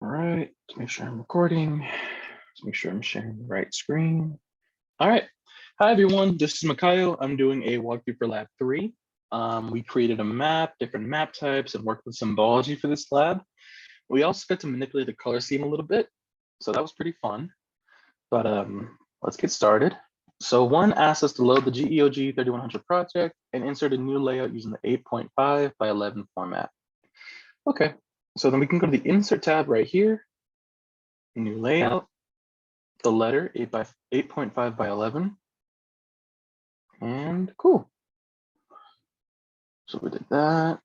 All right, let's make sure I'm recording. Let's make sure I'm sharing the right screen. All right. Hi, everyone. This is Makayo. I'm doing a walkthrough for lab 3. We created a map, different map types, and worked with symbology for this lab. We also got to manipulate the color scheme a little bit, so that was pretty fun. But let's get started. So one asked us to load the GEOG 3100 project and insert a new layout using the 8.5 by 11 format. Okay, so then we can go to the insert tab right here, new layout, the letter 8.5 by 11, and cool. So we did that.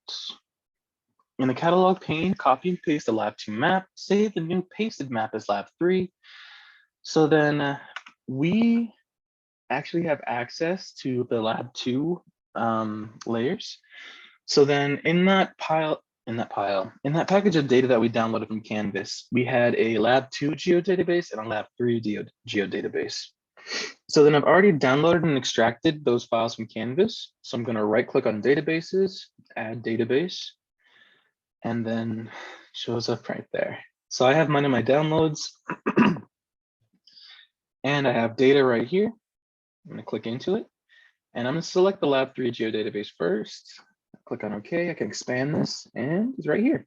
In the catalog pane, copy and paste the lab 2 map, save the new pasted map as lab 3. So then we actually have access to the lab 2 layers. So then in that package of data that we downloaded from Canvas, we had a lab 2 geodatabase and a lab 3 geodatabase. So then I've already downloaded and extracted those files from Canvas. So I'm going to right click on databases, add database, and then shows up right there. So I have mine in my downloads and I have data right here. I'm going to click into it and I'm going to select the lab 3 geodatabase first. Click on OK. I can expand this and it's right here.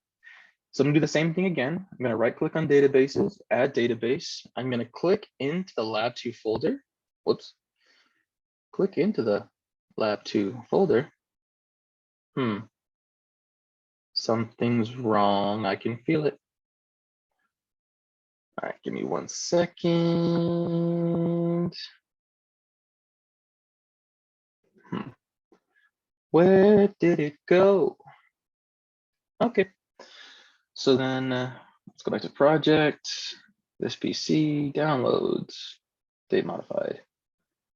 So I'm going to do the same thing again. I'm going to right click on databases, add database. I'm going to click into the lab 2 folder. Whoops. Click into the lab 2 folder. Something's wrong. I can feel it. All right, give me 1 second. Where did it go? Okay. So then let's go back to project, this PC, downloads, date modified.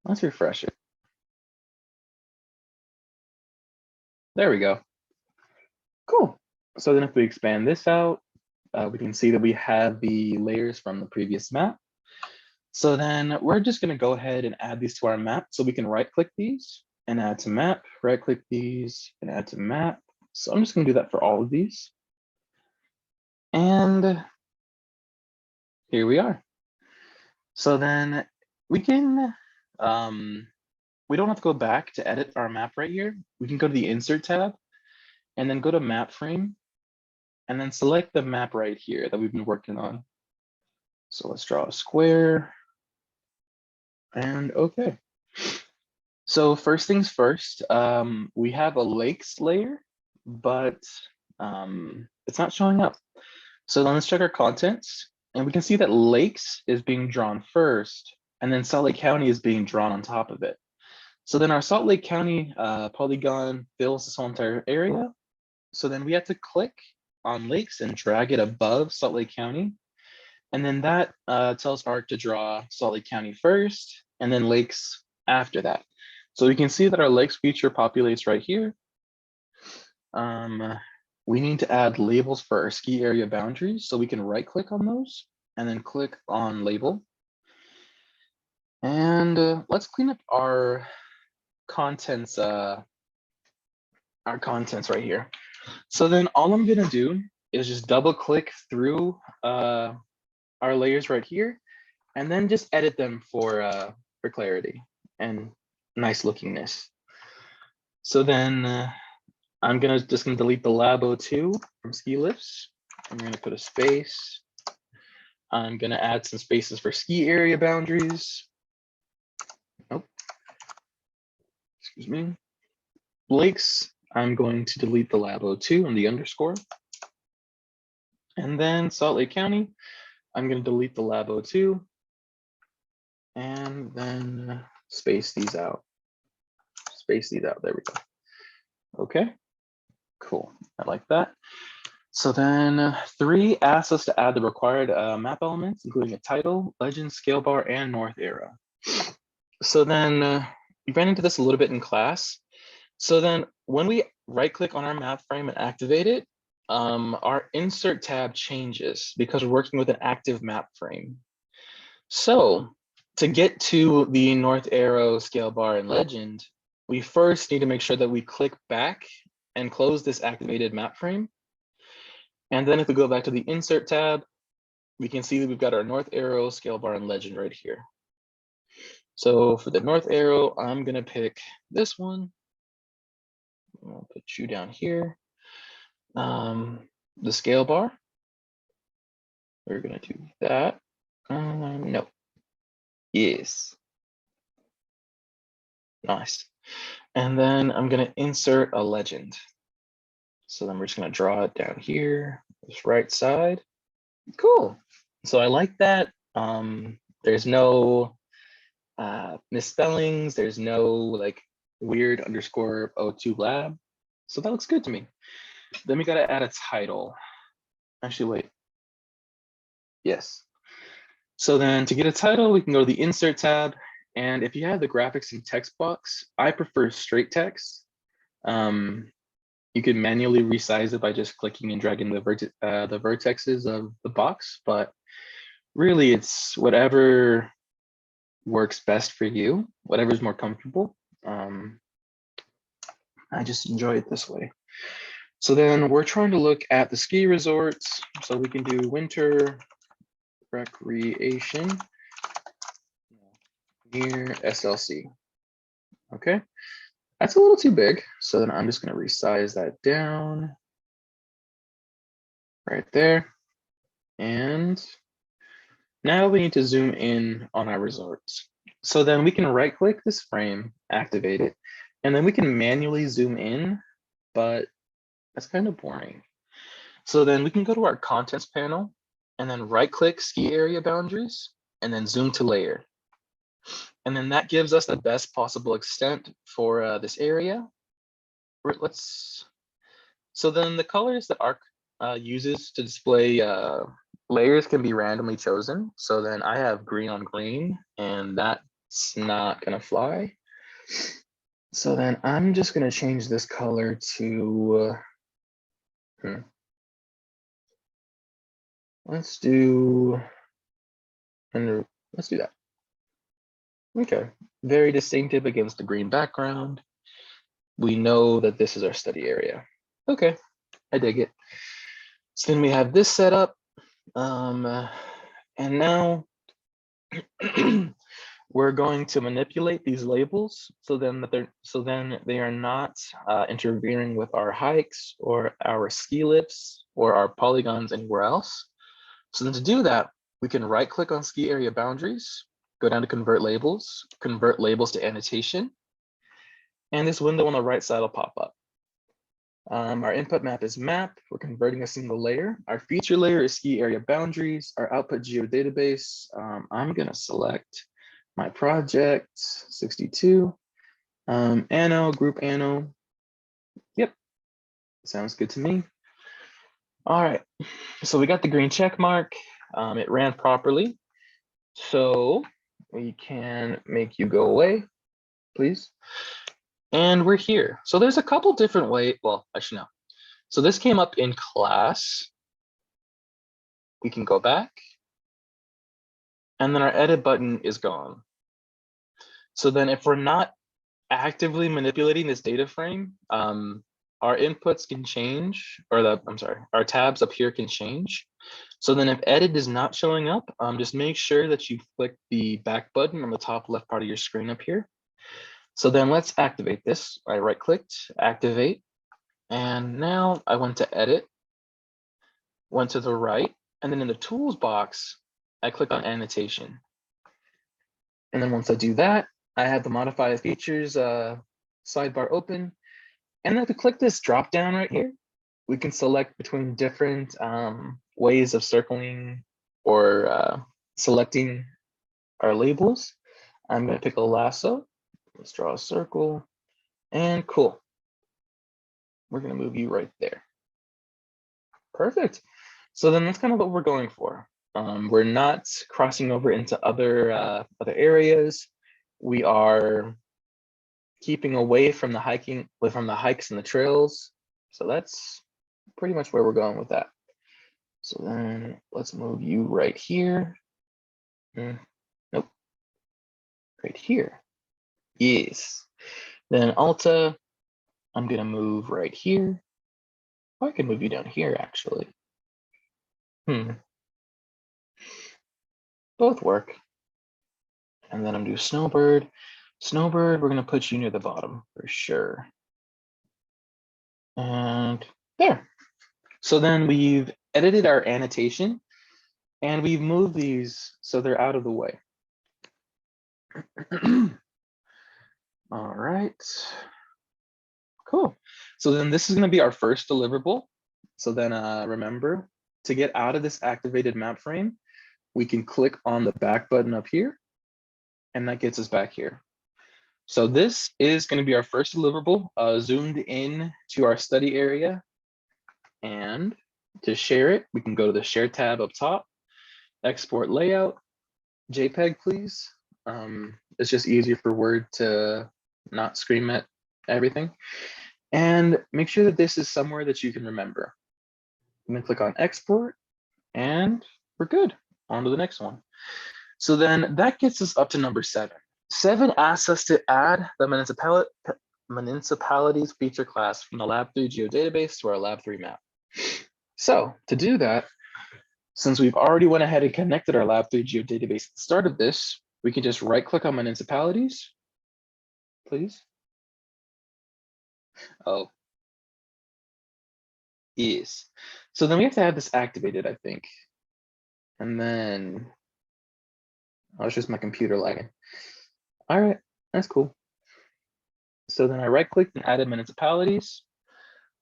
Let's refresh it. There we go. Cool. So then if we expand this out, we can see that we have the layers from the previous map. So then we're just going to go ahead and add these to our map. So we can right click these and add to map, right click these and add to map. So I'm just going to do that for all of these. And here we are. So then we can, we don't have to go back to edit our map right here. We can go to the insert tab and then go to map frame and then select the map right here that we've been working on. So let's draw a square and okay. So first things first, we have a lakes layer, but it's not showing up. So then let's check our contents and we can see that lakes is being drawn first and then Salt Lake County is being drawn on top of it. So then our Salt Lake County polygon fills this whole entire area. So then we have to click on lakes and drag it above Salt Lake County. And then that tells Arc to draw Salt Lake County first and then lakes after that. So we can see that our lakes feature populates right here. We need to add labels for our ski area boundaries. So we can right click on those and then click on label. And let's clean up our contents right here. So then all I'm gonna do is just double click through our layers right here and then just edit them for clarity and nice lookingness. So then I'm just gonna delete the labo2 from ski lifts. I'm gonna put a space. I'm gonna add some spaces for ski area boundaries. Oh, excuse me. Lakes, I'm going to delete the labo2 and the underscore. And then Salt Lake County, I'm gonna delete the labo2 and then space these out. Space these out, there we go. Okay, cool, I like that. So then 3 asks us to add the required map elements, including a title, legend, scale bar, and north arrow. So then we ran into this a little bit in class. So then when we right click on our map frame and activate it, our insert tab changes because we're working with an active map frame. So to get to the north arrow, scale bar, and legend, we first need to make sure that we click back and close this activated map frame. And then if we go back to the insert tab, we can see that we've got our north arrow, scale bar, and legend right here. So for the north arrow, I'm gonna pick this one. I'll put you down here. The scale bar, we're gonna do that. No. Yes. Nice. And then I'm gonna insert a legend. So then we're just gonna draw it down here, this right side. Cool. So I like that. There's no misspellings. There's no like weird underscore O2 lab. So that looks good to me. Then we gotta add a title. Actually, wait. Yes. So then to get a title, we can go to the insert tab. And if you have the graphics and text box, I prefer straight text. You can manually resize it by just clicking and dragging the vertexes of the box, but really it's whatever works best for you, whatever's more comfortable. I just enjoy it this way. So then we're trying to look at the ski resorts. So we can do winter recreation near SLC. Okay, that's a little too big. So then I'm just gonna resize that down right there. And now we need to zoom in on our resorts. So then we can right click this frame, activate it, and then we can manually zoom in, but that's kind of boring. So then we can go to our contents panel and then right click ski area boundaries and then zoom to layer. And then that gives us the best possible extent for this area. So then the colors that ARC uses to display layers can be randomly chosen. So then I have green on green, and that's not gonna fly. So then I'm just gonna change this color to, let's do that. Okay, very distinctive against the green background. We know that this is our study area. Okay, I dig it. So then we have this set up. And now we're going to manipulate these labels so then they are not interfering with our hikes or our ski lifts or our polygons anywhere else. So then to do that, we can right click on ski area boundaries, go down to convert labels to annotation. And this window on the right side will pop up. Our input map is map. We're converting a single layer. Our feature layer is ski area boundaries. Our output geodatabase, I'm gonna select my project 62, Anno, group Anno. Yep, sounds good to me. All right, so we got the green check mark. It ran properly. So we can make you go away, please. And we're here. So there's a couple different ways. Well, actually, no. So this came up in class. We can go back. And then our edit button is gone. So then if we're not actively manipulating this data frame, our inputs can change, or our tabs up here can change. So then if edit is not showing up, just make sure that you click the back button on the top left part of your screen up here. So then let's activate this. I right clicked, activate. And now I went to edit, went to the right, and then in the tools box, I click on annotation. And then once I do that, I have the modify features sidebar open. And then if we click this drop down right here, we can select between different ways of circling or selecting our labels. I'm gonna pick a lasso. Let's draw a circle, and cool. We're gonna move you right there. Perfect. So then that's kind of what we're going for. We're not crossing over into other areas. We are keeping away from the hikes and the trails. So that's pretty much where we're going with that. So then let's move you right here. Nope. Right here. Yes. Then Alta, I'm gonna move right here. Or I can move you down here actually. Both work. And then I'm gonna do Snowbird. Snowbird, we're gonna put you near the bottom for sure. And there. So then we've edited our annotation and we've moved these so they're out of the way. All right, cool. So then this is gonna be our first deliverable. So then remember, to get out of this activated map frame, we can click on the back button up here, and that gets us back here. So this is going to be our first deliverable, zoomed in to our study area. And to share it, we can go to the Share tab up top, export layout, JPEG, please. It's just easier for Word to not scream at everything. And make sure that this is somewhere that you can remember. I'm going to click on export, and we're good. On to the next one. So then that gets us up to number 7. 7 asks us to add the municipalities feature class from the Lab3 geodatabase to our Lab3 map. So to do that, since we've already went ahead and connected our Lab3 geodatabase at the start of this, we can just right click on municipalities, please. Oh, yes. So then we have to have this activated, I think. And then, oh, it's just my computer lagging. All right, that's cool. So then I right clicked and added municipalities.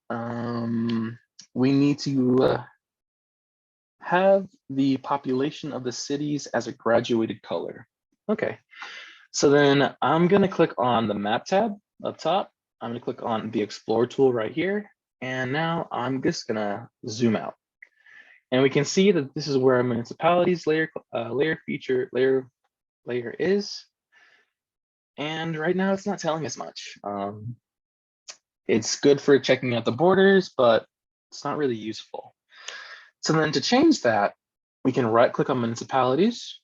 We need to have the population of the cities as a graduated color. Okay, so then I'm gonna click on the map tab up top. I'm gonna click on the Explore tool right here. And now I'm just gonna zoom out. And we can see that this is where our municipalities layer is. And right now it's not telling us much. It's good for checking out the borders, but it's not really useful. So then to change that, we can right click on municipalities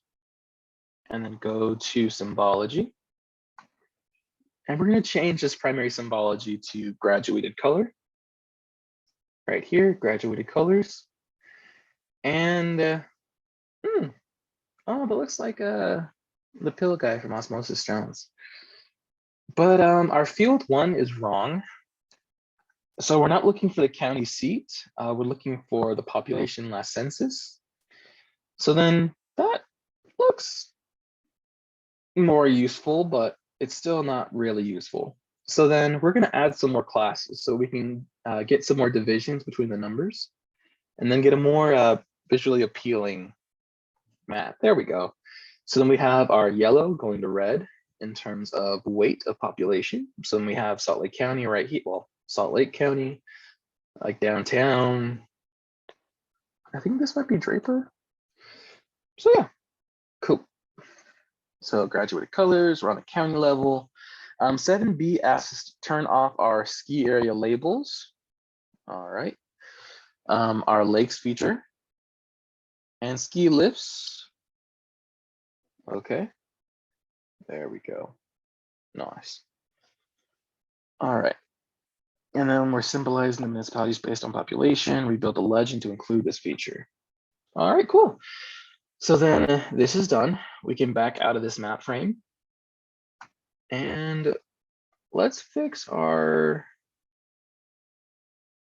and then go to symbology. And we're going to change this primary symbology to graduated color. Right here, graduated colors. And, oh, that looks like the pill guy from Osmosis Jones. But our field 1 is wrong. So we're not looking for the county seat. We're looking for the population last census. So then that looks more useful, but it's still not really useful. So then we're going to add some more classes so we can get some more divisions between the numbers and then get a more visually appealing map. There we go. So then we have our yellow going to red in terms of weight of population. So then we have Salt Lake County right here. Well, Salt Lake County, like downtown. I think this might be Draper. So yeah, cool. So graduated colors, we're on the county level. 7B asks us to turn off our ski area labels. All right. Our lakes feature and ski lifts. Okay. There we go. Nice. All right. And then we're symbolizing the municipalities based on population. We built a legend to include this feature. All right, cool. So then this is done. We can back out of this map frame. And let's fix our,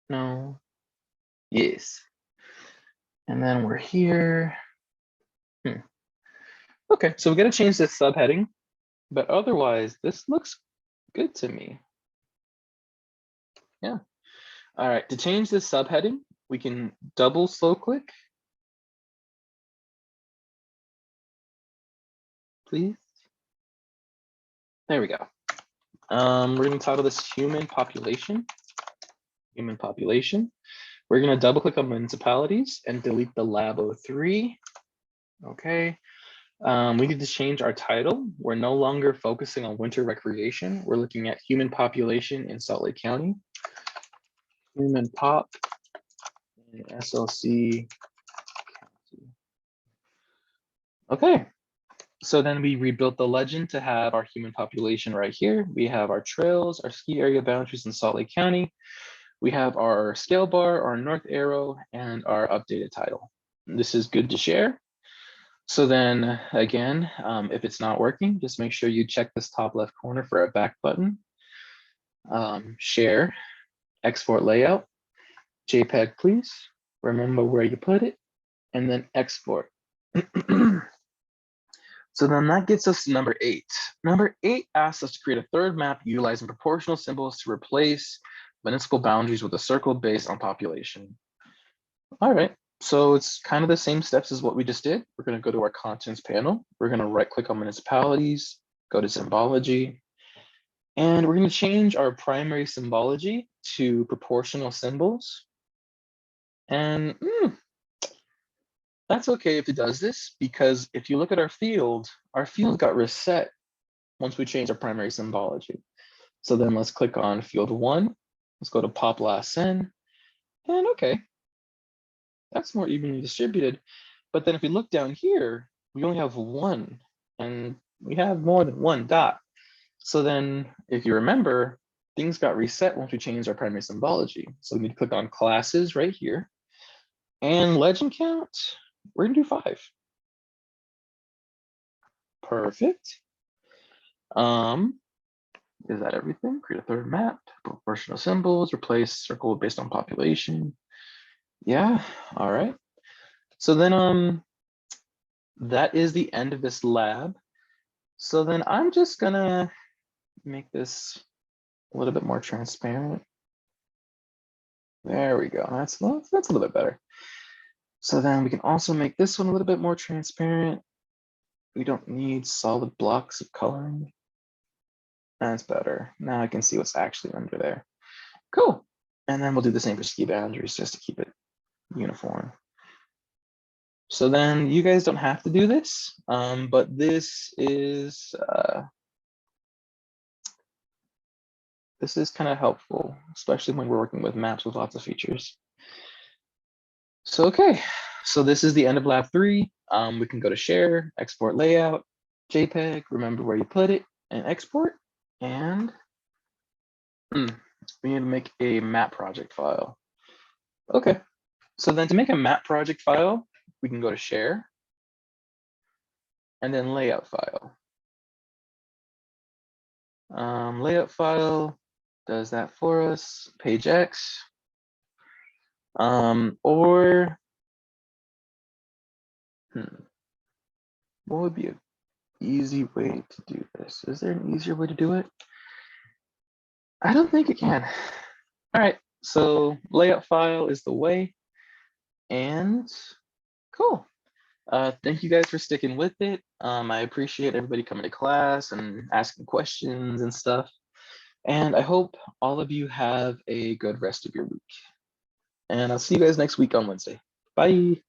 no, yes. And then we're here. Okay, so we're gonna change this subheading, but otherwise this looks good to me. Yeah. All right, to change this subheading, we can double slow click. Please. There we go. We're gonna title this human population. Human population. We're gonna double click on municipalities and delete the Lab 03. Okay. We need to change our title. We're no longer focusing on winter recreation. We're looking at human population in Salt Lake County. Human pop in SLC County. Okay. So then we rebuilt the legend to have our human population right here. We have our trails, our ski area boundaries in Salt Lake County. We have our scale bar, our north arrow, and our updated title. This is good to share. So then again, if it's not working, just make sure you check this top left corner for a back button. Share, export layout, JPEG, please. Remember where you put it, and then export. So then that gets us to number 8. Number 8 asks us to create a third map utilizing proportional symbols to replace municipal boundaries with a circle based on population. All right, so it's kind of the same steps as what we just did. We're going to go to our contents panel. We're going to right click on municipalities, go to symbology, and we're going to change our primary symbology to proportional symbols. And that's okay if it does this, because if you look at our field got reset once we change our primary symbology. So then let's click on field 1. Let's go to pop last send. And okay, that's more evenly distributed. But then if we look down here, we only have 1, and we have more than 1 dot. So then if you remember, things got reset once we changed our primary symbology. So we need to click on classes right here. And legend count, we're gonna do 5. Perfect. Is that everything? Create a third map, proportional symbols, replace circle based on population. Yeah, all right. So then that is the end of this lab. So then I'm just gonna make this a little bit more transparent. There we go. That's a little bit better. So then we can also make this one a little bit more transparent. We don't need solid blocks of coloring. That's better. Now I can see what's actually under there. Cool. And then we'll do the same for ski boundaries just to keep it uniform. So then you guys don't have to do this, but this is kind of helpful, especially when we're working with maps with lots of features. So, okay, so this is the end of lab 3. We can go to share, export layout, JPEG, remember where you put it, and export. And we need to make a map project file. Okay, so then to make a map project file, we can go to share, and then layout file. Layout file does that for us, page X. Or what would be an easy way to do this? Is there an easier way to do it? I don't think it can. All right, so layout file is the way. And cool. Thank you guys for sticking with it. I appreciate everybody coming to class and asking questions and stuff. And I hope all of you have a good rest of your week. And I'll see you guys next week on Wednesday. Bye.